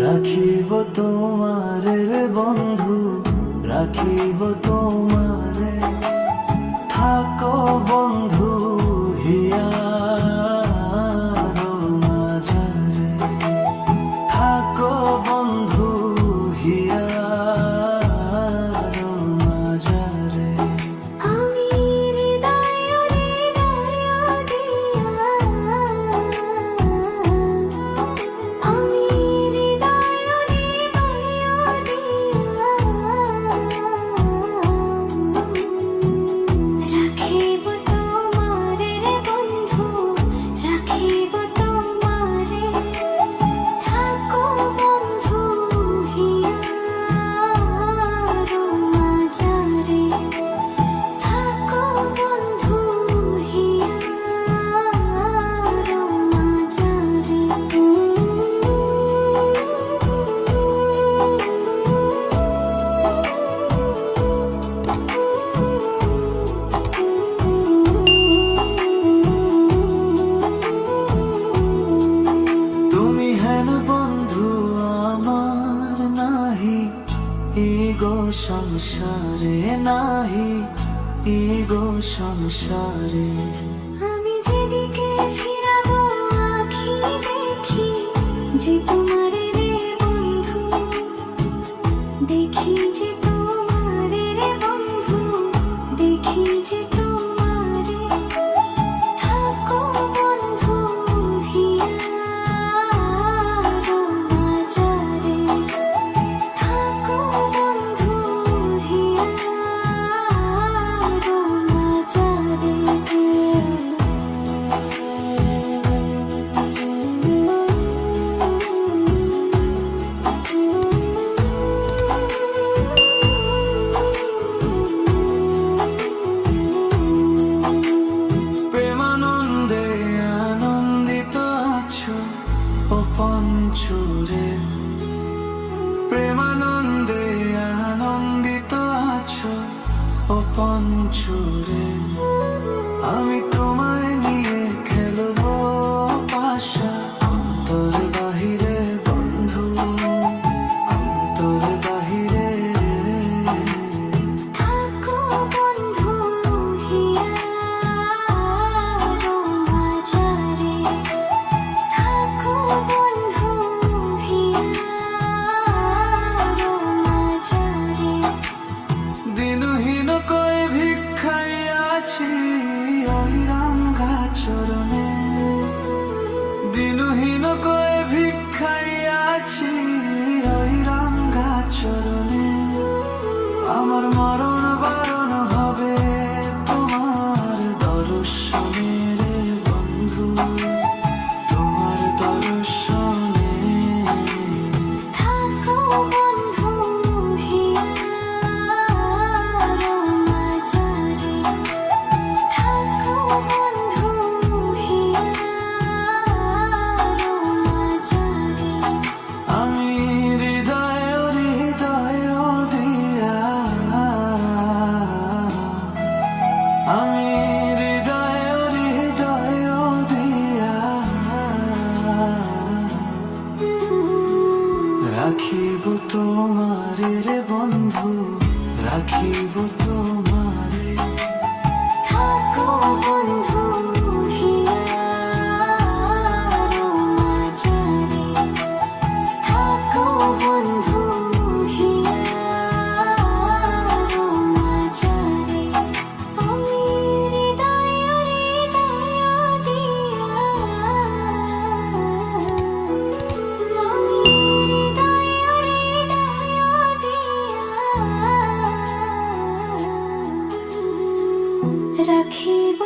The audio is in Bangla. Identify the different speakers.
Speaker 1: রাখিব তোমারে রে বন্ধু, রাখিব তোমারে। থাকো বন্ধু হিয়ার মাঝারে, থাকো বন্ধু হিয়ার মাঝারে।
Speaker 2: আমি হৃদয় দিয়া, আমি হৃদয় দিয়া রাখিব তোমারে রে বন্ধু, রাখিব তোমারে। থাকো বন্ধু হিয়ার মাঝারে, থাকো বন্ধু হিয়ার মাঝারে।
Speaker 1: তুমি হেন বন্ধু আমার নাহি, ইগো সংসারে নাহি, ইগো সংসারে।
Speaker 2: আমি যেদিকে ফিরাবো আঁখি দেখি, যে তোমারে রে বন্ধু, দেখি যে তোমারে রে বন্ধু, দেখি যে তোমারে। থাকো বন্ধু হিয়ার মাঝারে, থাকো বন্ধু হিয়ার মাঝারে।
Speaker 1: প্রেমানন্দে আনন্দিত আছো ও পঞ্চুরে, প্রেমানন্দে আনন্দিত আছো ও পঞ্চুরে। আমি তোমায় নিয়ে খেলবো পাশা, অন্তরে বাহিরে বন্ধু, অন্তরে বাহিরে।
Speaker 2: থাকো বন্ধু হিয়ার মাঝারে, থাকো বন্ধু হিয়ার মাঝারে।
Speaker 1: দিনহীন কয়ে ভিক্ষাইয়াছি ওই রাঙ্গা চরণে, দিনহীন কয়ে ভিক্ষাইয়াছি ওই রাঙ্গা চরণে। আমার মরণ বারণ হবে তোমার দর্শনে রে বন্ধু, তোমার দর্শনে।
Speaker 2: থাকো বন্ধু হিয়ার মাঝারে, থাকো বন্ধু হিয়ার মাঝারে।
Speaker 1: আমি হৃদয় হৃদয় দিয়া, আমি হৃদয় হৃদয় দিয়া রাখিব তোমারে রে বন্ধু, রাখিব তোমারে।
Speaker 2: থাকো বন্ধু হিয়ার মাঝারে, থাকো বন্ধু হিয়ার মাঝারে। আমি হৃদয় দিয়া, আমি হৃদয় দিয়া রাখিব